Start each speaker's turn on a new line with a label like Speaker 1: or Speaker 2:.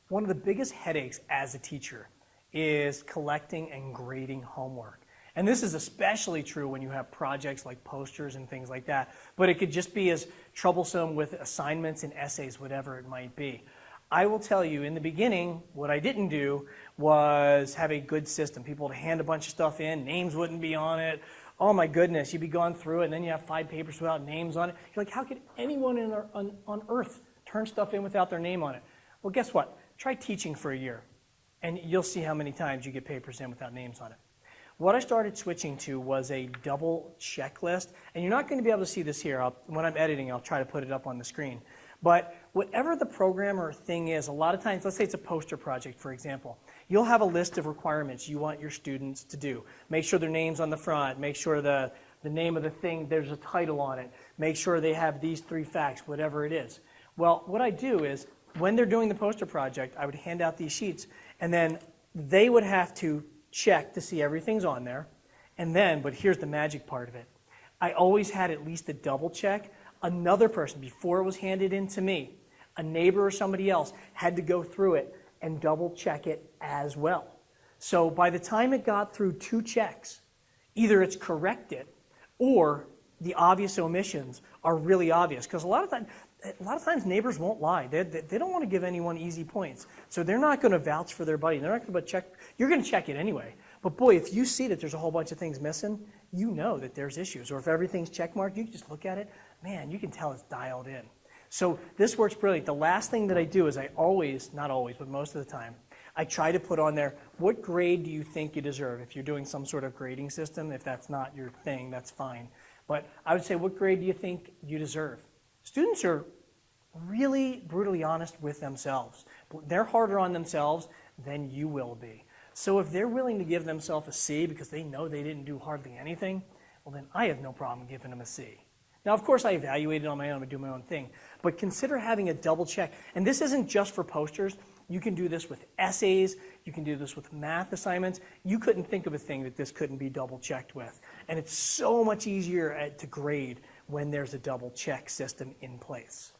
Speaker 1: One of the biggest headaches as a teacher is collecting and grading homework. And this is especially true when you have projects like posters and things like that, but it could just be as troublesome with assignments and essays, whatever it might be. I will tell you, in the beginning, what I didn't do was have a good system. People would hand a bunch of stuff in, names wouldn't be on it. Oh my goodness, you'd be going through it, and then you have 5 papers without names on it. You're like, how could anyone on earth turn stuff in without their name on it? Well, guess what? Try teaching for a year, and you'll see how many times you get papers in without names on it. What I started switching to was a double checklist, and you're not going to be able to see this here. When I'm editing, I'll try to put it up on the screen. But whatever the program or thing is, a lot of times, let's say it's a poster project, for example, you'll have a list of requirements you want your students to do. Make sure their name's on the front, make sure the name of the thing, there's a title on it, make sure they have these 3 facts, whatever it is. Well, what I do is, when they're doing the poster project, I would hand out these sheets, and then they would have to check to see everything's on there. And then, but here's the magic part of it, I always had at least a double check. Another person, before it was handed in to me, a neighbor or somebody else, had to go through it and double check it as well. So by the time it got through 2 checks, either it's corrected or the obvious omissions are really obvious. Because a lot of times neighbors won't lie. They don't want to give anyone easy points. So they're not going to vouch for their buddy. They're not going to check. You're going to check it anyway. But boy, if you see that there's a whole bunch of things missing, you know that there's issues. Or if everything's checkmarked, you can just look at it. Man, you can tell it's dialed in. So this works brilliant. The last thing that I do is I always, not always, but most of the time, I try to put on there, what grade do you think you deserve? If you're doing some sort of grading system, if that's not your thing, that's fine. But I would say, what grade do you think you deserve? Students are really brutally honest with themselves. They're harder on themselves than you will be. So if they're willing to give themselves a C because they know they didn't do hardly anything, well then I have no problem giving them a C. Now, of course, I evaluate it on my own, I do my own thing, but consider having a double check. And this isn't just for posters. You can do this with essays. You can do this with math assignments. You couldn't think of a thing that this couldn't be double checked with. And it's so much easier to grade when there's a double check system in place.